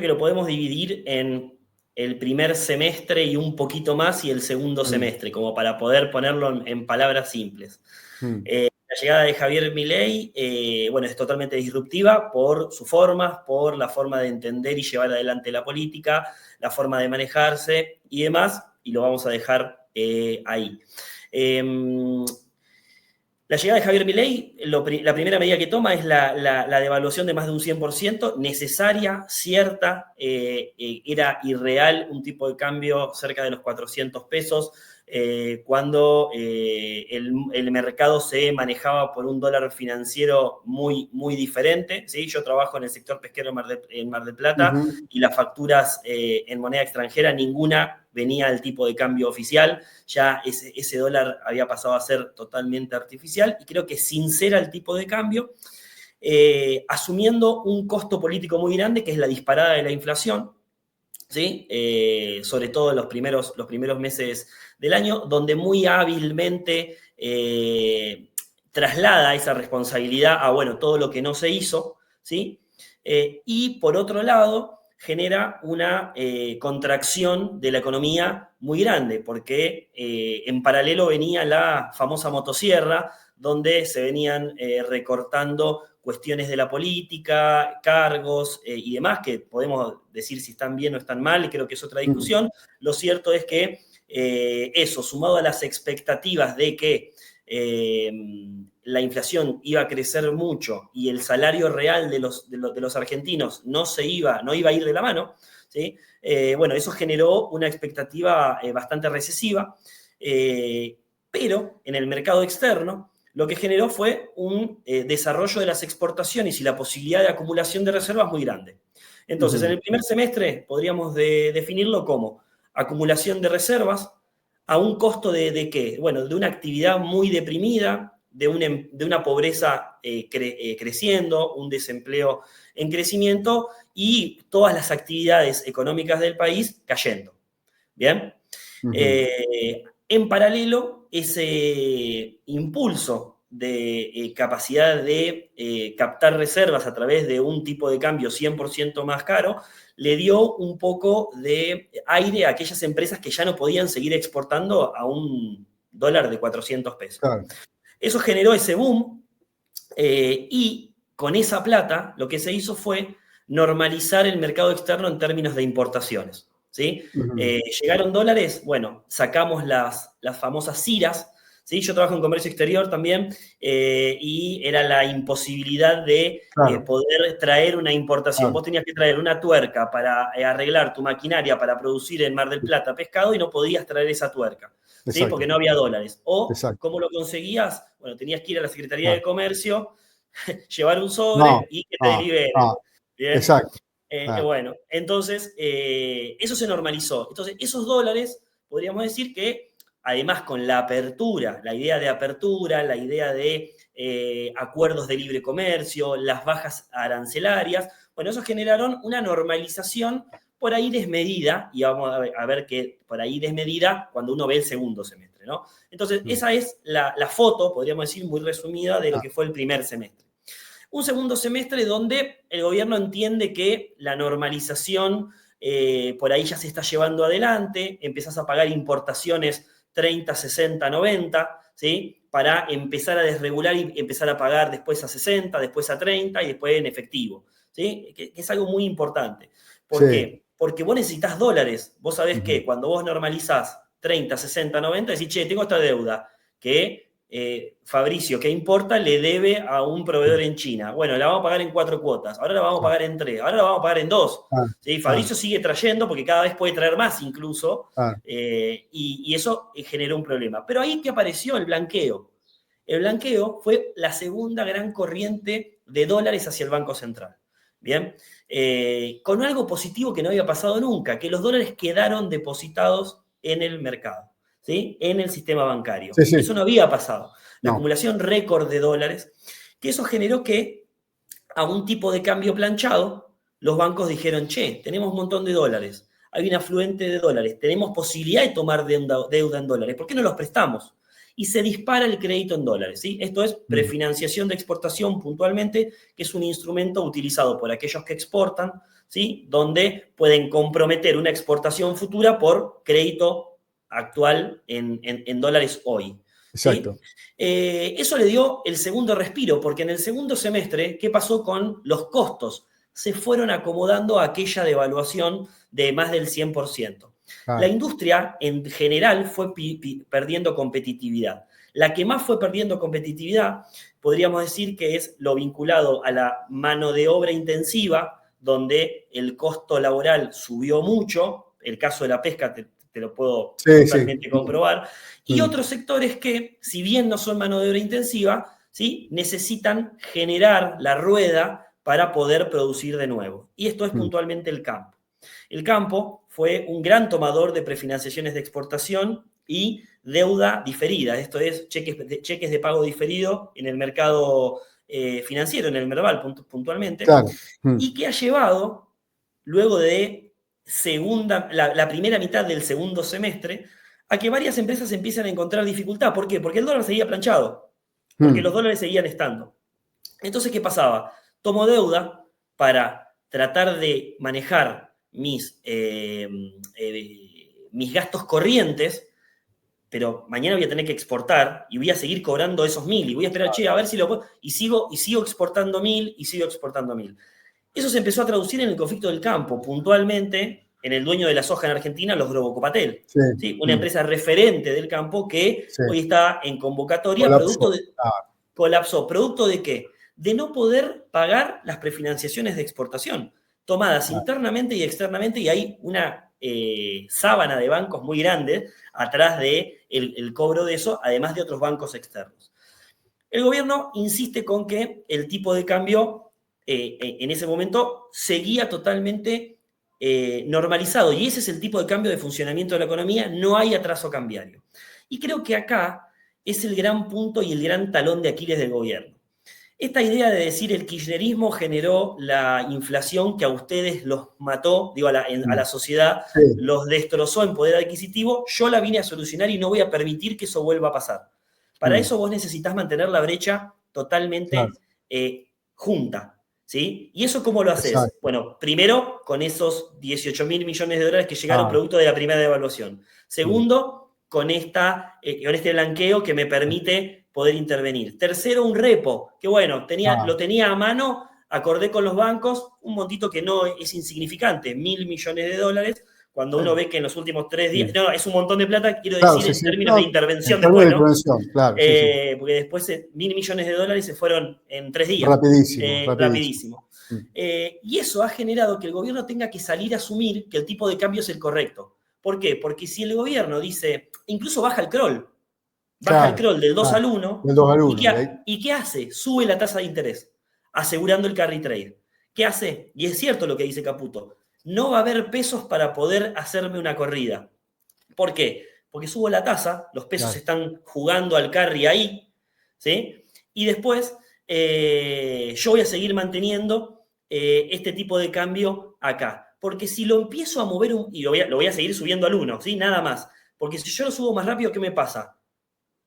que lo podemos dividir en el primer semestre y un poquito más y el segundo semestre, como para poder ponerlo en palabras simples. La llegada de Javier Milei, bueno, es totalmente disruptiva por sus formas, por la forma de entender y llevar adelante la política, la forma de manejarse y demás, y lo vamos a dejar ahí. La llegada de Javier Milei, la primera medida que toma es la devaluación de más de un 100%, necesaria, cierta, era irreal un tipo de cambio cerca de los 400 pesos, cuando el mercado se manejaba por un dólar financiero muy, muy diferente, ¿sí? Yo trabajo en el sector pesquero en Mar del Plata, y las facturas en moneda extranjera, ninguna venía al tipo de cambio oficial, ya ese dólar había pasado a ser totalmente artificial, y creo que sincera el tipo de cambio, asumiendo un costo político muy grande, que es la disparada de la inflación, ¿sí? Sobre todo en los primeros meses del año, donde muy hábilmente traslada esa responsabilidad a, bueno, todo lo que no se hizo, ¿sí? Y por otro lado, genera una contracción de la economía muy grande, porque en paralelo venía la famosa motosierra, donde se venían recortando cuestiones de la política, cargos y demás, que podemos decir si están bien o están mal, y creo que es otra discusión. Lo cierto es que eso, sumado a las expectativas de que la inflación iba a crecer mucho y el salario real de los argentinos no iba a ir de la mano, ¿sí? Bueno, eso generó una expectativa bastante recesiva, pero en el mercado externo lo que generó fue un desarrollo de las exportaciones y la posibilidad de acumulación de reservas muy grande. Entonces, en el primer semestre podríamos definirlo como acumulación de reservas a un costo de ¿qué? Bueno, de una actividad muy deprimida, de una pobreza creciendo, un desempleo en crecimiento y todas las actividades económicas del país cayendo. ¿Bien? En paralelo, ese impulso de capacidad de captar reservas a través de un tipo de cambio 100% más caro, le dio un poco de aire a aquellas empresas que ya no podían seguir exportando a un dólar de 400 pesos. Claro. Eso generó ese boom, y con esa plata lo que se hizo fue normalizar el mercado externo en términos de importaciones, ¿sí? Llegaron dólares, bueno, sacamos las famosas CIRAs, ¿sí? Yo trabajo en comercio exterior también, y era la imposibilidad de poder traer una importación. Vos tenías que traer una tuerca para arreglar tu maquinaria para producir en Mar del Plata pescado y no podías traer esa tuerca, ¿sí? Porque no había dólares. O, ¿cómo lo conseguías? Bueno, tenías que ir a la Secretaría de Comercio, llevar un sobre y que te liberen. ¿Bien? Exacto. Bueno, entonces eso se normalizó. Entonces, esos dólares, podríamos decir que, además con la apertura, la idea de apertura, la idea de acuerdos de libre comercio, las bajas arancelarias, bueno, eso generaron una normalización por ahí desmedida, y vamos a ver que por ahí desmedida cuando uno ve el segundo semestre, ¿no? Entonces, esa es la foto, podríamos decir, muy resumida de lo que fue el primer semestre. Un segundo semestre donde el gobierno entiende que la normalización por ahí ya se está llevando adelante, empezás a pagar importaciones 30, 60, 90, ¿sí? Para empezar a desregular y empezar a pagar después a 60, después a 30 y después en efectivo, ¿sí? Que es algo muy importante. ¿Por qué? Porque vos necesitas dólares. Vos sabés que cuando vos normalizás 30, 60, 90, decís, che, tengo esta deuda que Fabricio, ¿qué importa? Le debe a un proveedor en China. Bueno, la vamos a pagar en 4 cuotas, ahora la vamos a pagar en 3, ahora la vamos a pagar en 2. ¿Sí? Fabricio sigue trayendo porque cada vez puede traer más incluso, y eso generó un problema. Pero ahí que apareció el blanqueo. El blanqueo fue la segunda gran corriente de dólares hacia el Banco Central. Bien, con algo positivo que no había pasado nunca, que los dólares quedaron depositados en el mercado, ¿sí? En el sistema bancario. Eso no había pasado. La acumulación récord de dólares, que eso generó que a un tipo de cambio planchado, los bancos dijeron, che, tenemos un montón de dólares, hay un afluente de dólares, tenemos posibilidad de tomar deuda en dólares, ¿por qué no los prestamos? y se dispara el crédito en dólares, ¿sí? Esto es prefinanciación de exportación puntualmente, que es un instrumento utilizado por aquellos que exportan, ¿sí? Donde pueden comprometer una exportación futura por crédito actual en dólares hoy. Exacto. ¿Sí? Eso le dio el segundo respiro, porque en el segundo semestre, ¿qué pasó con los costos? Se fueron acomodando a aquella devaluación de más del 100%. La industria en general fue perdiendo competitividad. La que más fue perdiendo competitividad, podríamos decir que es lo vinculado a la mano de obra intensiva, donde el costo laboral subió mucho. El caso de la pesca te lo puedo totalmente comprobar. Y otros sectores que, si bien no son mano de obra intensiva, ¿sí? Necesitan generar la rueda para poder producir de nuevo. Y esto es puntualmente el campo. El campo fue un gran tomador de prefinanciaciones de exportación y deuda diferida, esto es, cheques de pago diferido en el mercado financiero, en el Merval puntualmente, y que ha llevado, luego de la primera mitad del segundo semestre, a que varias empresas empiezan a encontrar dificultad. ¿Por qué? Porque el dólar seguía planchado, porque los dólares seguían estando. Entonces, ¿qué pasaba? Tomo deuda para tratar de manejar mis gastos corrientes, pero mañana voy a tener que exportar y voy a seguir cobrando esos 1.000 y voy a esperar, a ver si lo puedo, y sigo exportando 1.000 y sigo exportando 1.000. Eso se empezó a traducir en el conflicto del campo, puntualmente en el dueño de la soja en Argentina, los Grobocopatel, ¿sí? Una empresa referente del campo que hoy está en convocatoria. Colapsó. ¿Producto de qué? De no poder pagar las prefinanciaciones de exportación, tomadas internamente y externamente, y hay una sábana de bancos muy grande atrás del cobro de eso, además de otros bancos externos. El gobierno insiste con que el tipo de cambio en ese momento seguía totalmente normalizado, y ese es el tipo de cambio de funcionamiento de la economía, no hay atraso cambiario. Y creo que acá es el gran punto y el gran talón de Aquiles del gobierno. Esta idea de decir el kirchnerismo generó la inflación que a ustedes los mató, digo, a la sociedad, los destrozó en poder adquisitivo, yo la vine a solucionar y no voy a permitir que eso vuelva a pasar. Para eso vos necesitás mantener la brecha totalmente junta, ¿sí? ¿Y eso cómo lo haces? Exacto. Bueno, primero, con esos 18.000 millones de dólares que llegaron producto de la primera devaluación. Segundo, con este blanqueo que me permite poder intervenir. Tercero, un repo, que bueno, lo tenía a mano, acordé con los bancos, un montito que no es insignificante, 1.000 millones de dólares, cuando uno ve que en los últimos 3 días, no, es un montón de plata, quiero decir, en términos de intervención después, ¿no? Porque después 1.000 millones de dólares se fueron en 3 días. Rapidísimo. Y eso ha generado que el gobierno tenga que salir a asumir que el tipo de cambio es el correcto. ¿Por qué? Porque si el gobierno dice, incluso baja el crawl, el crawl del 2 al 1, ¿y qué hace? Sube la tasa de interés, asegurando el carry trade. ¿Qué hace? Y es cierto lo que dice Caputo, no va a haber pesos para poder hacerme una corrida. ¿Por qué? Porque subo la tasa, los pesos están jugando al carry ahí, ¿sí? Y después yo voy a seguir manteniendo este tipo de cambio acá. Porque si lo empiezo a mover, y lo voy a seguir subiendo al 1, ¿sí? Nada más. Porque si yo lo subo más rápido, ¿qué me pasa?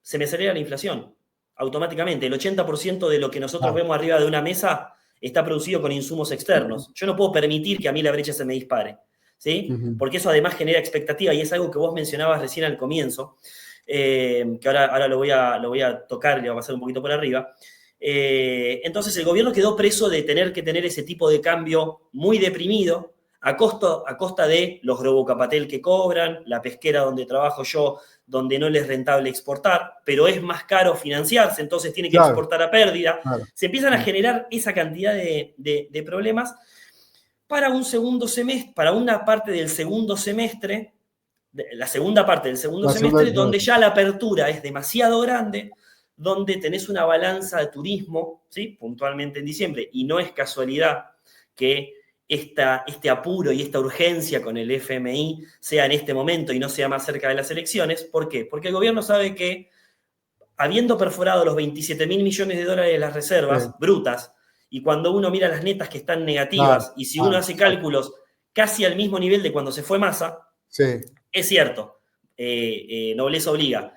Se me acelera la inflación automáticamente. El 80% de lo que nosotros vemos arriba de una mesa está producido con insumos externos. Yo no puedo permitir que a mí la brecha se me dispare, ¿sí? Porque eso además genera expectativa, y es algo que vos mencionabas recién al comienzo, que ahora lo voy a tocar y lo voy a pasar un poquito por arriba. Entonces el gobierno quedó preso de tener que tener ese tipo de cambio muy deprimido, a costa de los Grobocapatel que cobran, la pesquera donde trabajo yo, donde no les es rentable exportar, pero es más caro financiarse, entonces tiene que exportar a pérdida. Se empiezan a generar esa cantidad de problemas para un segundo semestre, para una parte del segundo semestre, la segunda parte del segundo semestre, donde ya la apertura es demasiado grande, donde tenés una balanza de turismo, ¿sí? Puntualmente en diciembre, y no es casualidad que este apuro y esta urgencia con el FMI sea en este momento y no sea más cerca de las elecciones. ¿Por qué? Porque el gobierno sabe que, habiendo perforado los 27.000 millones de dólares de las reservas brutas, y cuando uno mira las netas que están negativas, y si uno hace cálculos casi al mismo nivel de cuando se fue Massa, es cierto, nobleza obliga.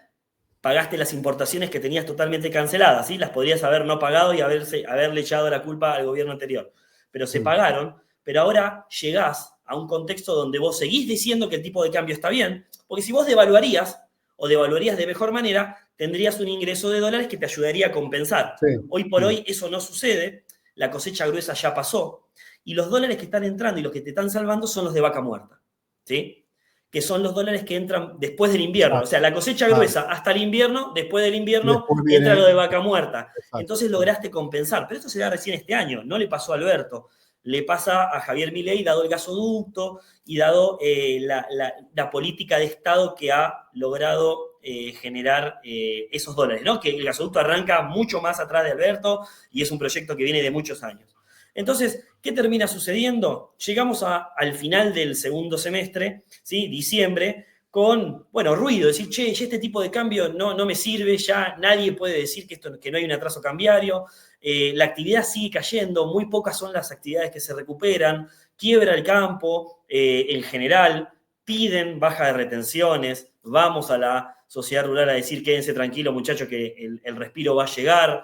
pagaste las importaciones que tenías totalmente canceladas, ¿sí? Las podrías haber no pagado y haberle echado la culpa al gobierno anterior. Pero se pagaron, pero ahora llegás a un contexto donde vos seguís diciendo que el tipo de cambio está bien, porque si vos devaluarías, o devaluarías de mejor manera, tendrías un ingreso de dólares que te ayudaría a compensar. Sí, Hoy por hoy eso no sucede, la cosecha gruesa ya pasó, y los dólares que están entrando y los que te están salvando son los de vaca muerta, ¿sí? Que son los dólares que entran después del invierno. O sea, la cosecha gruesa hasta el invierno, después del invierno después entra lo viene, de vaca muerta. exacto. Entonces lograste compensar, pero esto se da recién este año, no le pasó a Alberto. Le pasa a Javier Milei, dado el gasoducto y dado la política de Estado que ha logrado generar esos dólares, ¿no? Que el gasoducto arranca mucho más atrás de Alberto y es un proyecto que viene de muchos años. Entonces, ¿qué termina sucediendo? Llegamos al final del segundo semestre, ¿sí? Diciembre, con, bueno, ruido, decir, che, ya este tipo de cambio no me sirve, ya nadie puede decir que no hay un atraso cambiario, la actividad sigue cayendo, muy pocas son las actividades que se recuperan, quiebra el campo en general, piden baja de retenciones, vamos a la sociedad rural a decir, quédense tranquilos muchachos que el respiro va a llegar.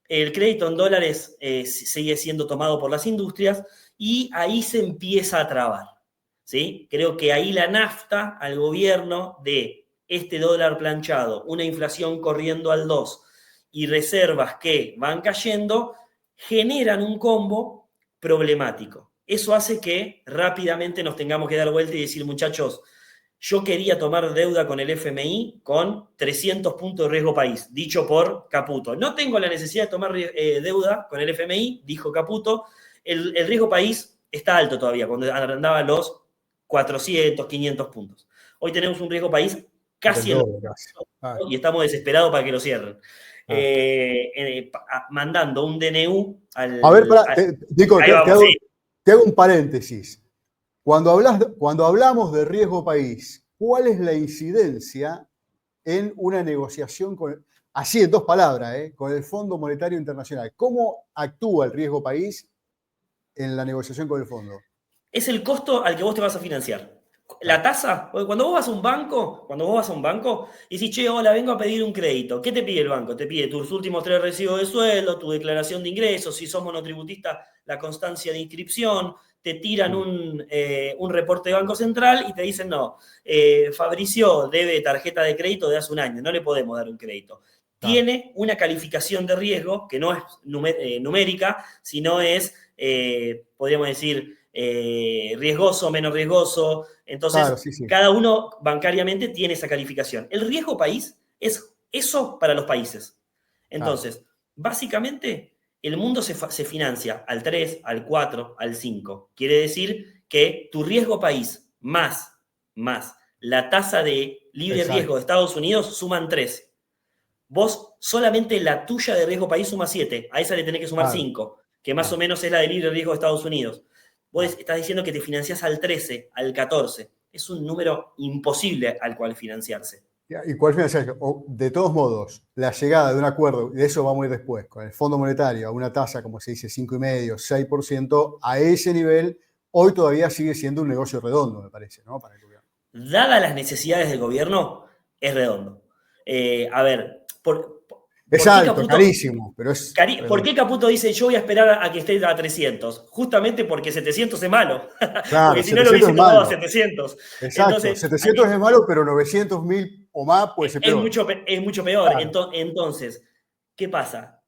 El crédito en dólares sigue siendo tomado por las industrias y ahí se empieza a trabar, ¿sí? Creo que ahí la nafta al gobierno de este dólar planchado, una inflación corriendo al 2 y reservas que van cayendo, generan un combo problemático. Eso hace que rápidamente nos tengamos que dar vuelta y decir, muchachos, yo quería tomar deuda con el FMI con 300 puntos de riesgo país, dicho por Caputo. No tengo la necesidad de tomar deuda con el FMI, dijo Caputo. El riesgo país está alto todavía, cuando andaba los 400, 500 puntos. Hoy tenemos un riesgo país casi en los y estamos desesperados para que lo cierren. Mandando un DNU al... A ver, Nico, ahí vamos, sí. te hago un paréntesis. Cuando hablamos de riesgo país, ¿cuál es la incidencia en una negociación así en 2 palabras, con el Fondo Monetario Internacional? ¿Cómo actúa el riesgo país en la negociación con el fondo? Es el costo al que vos te vas a financiar. La tasa, cuando vos vas a un banco y decís, che, hola, vengo a pedir un crédito, ¿qué te pide el banco? Te pide tus últimos 3 recibos de sueldo, tu declaración de ingresos, si sos monotributista, la constancia de inscripción, te tiran un reporte de Banco Central y te dicen, no, Fabricio debe tarjeta de crédito de hace un año, no le podemos dar un crédito. Tiene una calificación de riesgo que no es numérica, sino es, podríamos decir, riesgoso, menos riesgoso. Entonces, claro, sí. cada uno bancariamente tiene esa calificación. El riesgo país es eso para los países. Entonces, básicamente, el mundo se financia al 3, al 4, al 5. Quiere decir que tu riesgo país más la tasa de libre riesgo de Estados Unidos suman 3. Vos solamente la tuya de riesgo país suma 7. A esa le tenés que sumar 5, que más o menos es la de libre riesgo de Estados Unidos. Vos estás diciendo que te financiás al 13, al 14. Es un número imposible al cual financiarse. ¿Y cuál financiación? De todos modos, la llegada de un acuerdo, y de eso vamos a ir después, con el Fondo Monetario a una tasa, como se dice, 5,5%, 6%, a ese nivel, hoy todavía sigue siendo un negocio redondo, me parece, ¿no? Para el gobierno. Dadas las necesidades del gobierno, es redondo. A ver, es alto, Caputo, carísimo, pero es... ¿Por qué Caputo dice yo voy a esperar a que esté a 300? Justamente porque 700 es malo. Claro, porque si no lo hubiese tomado a 700. Exacto, entonces, 700 es malo, pero 900.000 o más puede ser peor. Es mucho peor. Claro. Entonces, ¿qué pasa?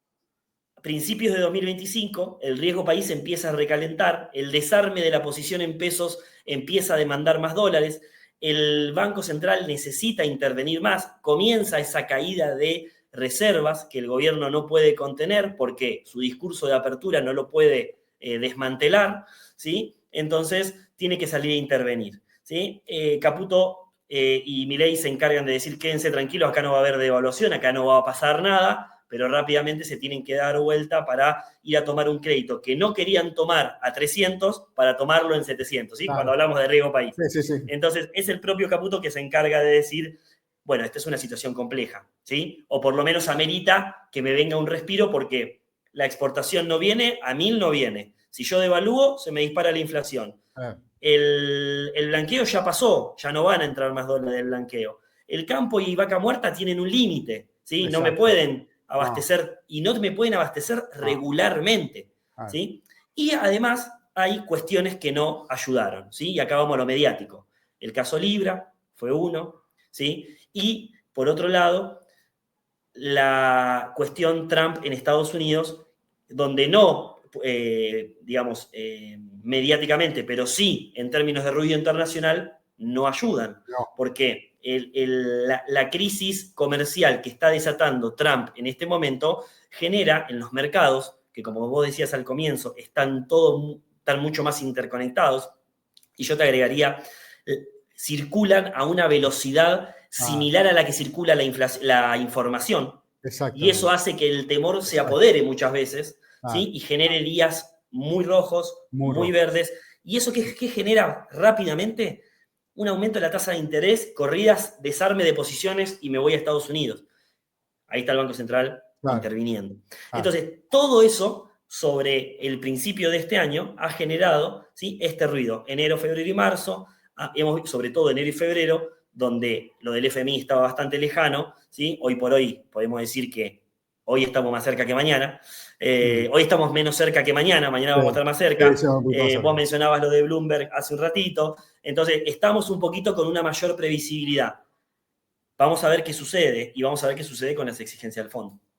A principios de 2025, el riesgo país empieza a recalentar, el desarme de la posición en pesos empieza a demandar más dólares, el Banco Central necesita intervenir más, comienza esa caída de reservas que el gobierno no puede contener porque su discurso de apertura no lo puede desmantelar, ¿sí? Entonces tiene que salir a intervenir, ¿sí? Caputo y Milei se encargan de decir quédense tranquilos, acá no va a haber devaluación, acá no va a pasar nada, pero rápidamente se tienen que dar vuelta para ir a tomar un crédito que no querían tomar a 300 para tomarlo en 700, ¿sí? Claro. Cuando hablamos de riesgo país. Sí. Entonces, es el propio Caputo que se encarga de decir, bueno, esta es una situación compleja, ¿sí? O por lo menos amerita que me venga un respiro porque la exportación no viene, a 1000 no viene. Si yo devalúo, se me dispara la inflación. El blanqueo ya pasó, ya no van a entrar más dólares del blanqueo. el campo y vaca muerta tienen un límite, ¿sí? No me Exacto. pueden abastecer y no me pueden abastecer regularmente, Ah, ¿sí? Y además hay cuestiones que no ayudaron, ¿sí? Y acá vamos a lo mediático. El caso Libra fue uno, ¿sí? Y por otro lado, la cuestión Trump en Estados Unidos, donde no, digamos, mediáticamente, pero sí en términos de ruido internacional, no ayudan. no, Porque la crisis comercial que está desatando Trump en este momento genera en los mercados, que como vos decías al comienzo, están mucho más interconectados, y yo te agregaría, circulan a una velocidad ah, similar a la que circula la información, y eso exactamente. hace que el temor se Exacto. apodere muchas veces, Ah, ¿sí? Y genere días muy rojos, muy muy rojo. verdes, y eso que genera rápidamente un aumento de la tasa de interés, corridas, desarme de posiciones y me voy a Estados Unidos. Ahí está el Banco Central Claro, interviniendo. claro. Entonces, todo eso sobre el principio de este año ha generado, ¿sí?, este ruido. Enero, febrero y marzo, sobre todo enero y febrero, donde lo del FMI estaba bastante lejano, ¿sí? Hoy por hoy podemos decir que hoy estamos más cerca que mañana. Mm, Hoy estamos menos cerca que mañana sí, vamos a estar más sí, cerca. sí, un poquito más Vos cerca. mencionabas lo de Bloomberg hace un ratito. Entonces, estamos un poquito con una mayor previsibilidad. Vamos a ver qué sucede y vamos a ver qué sucede con las exigencias del fondo.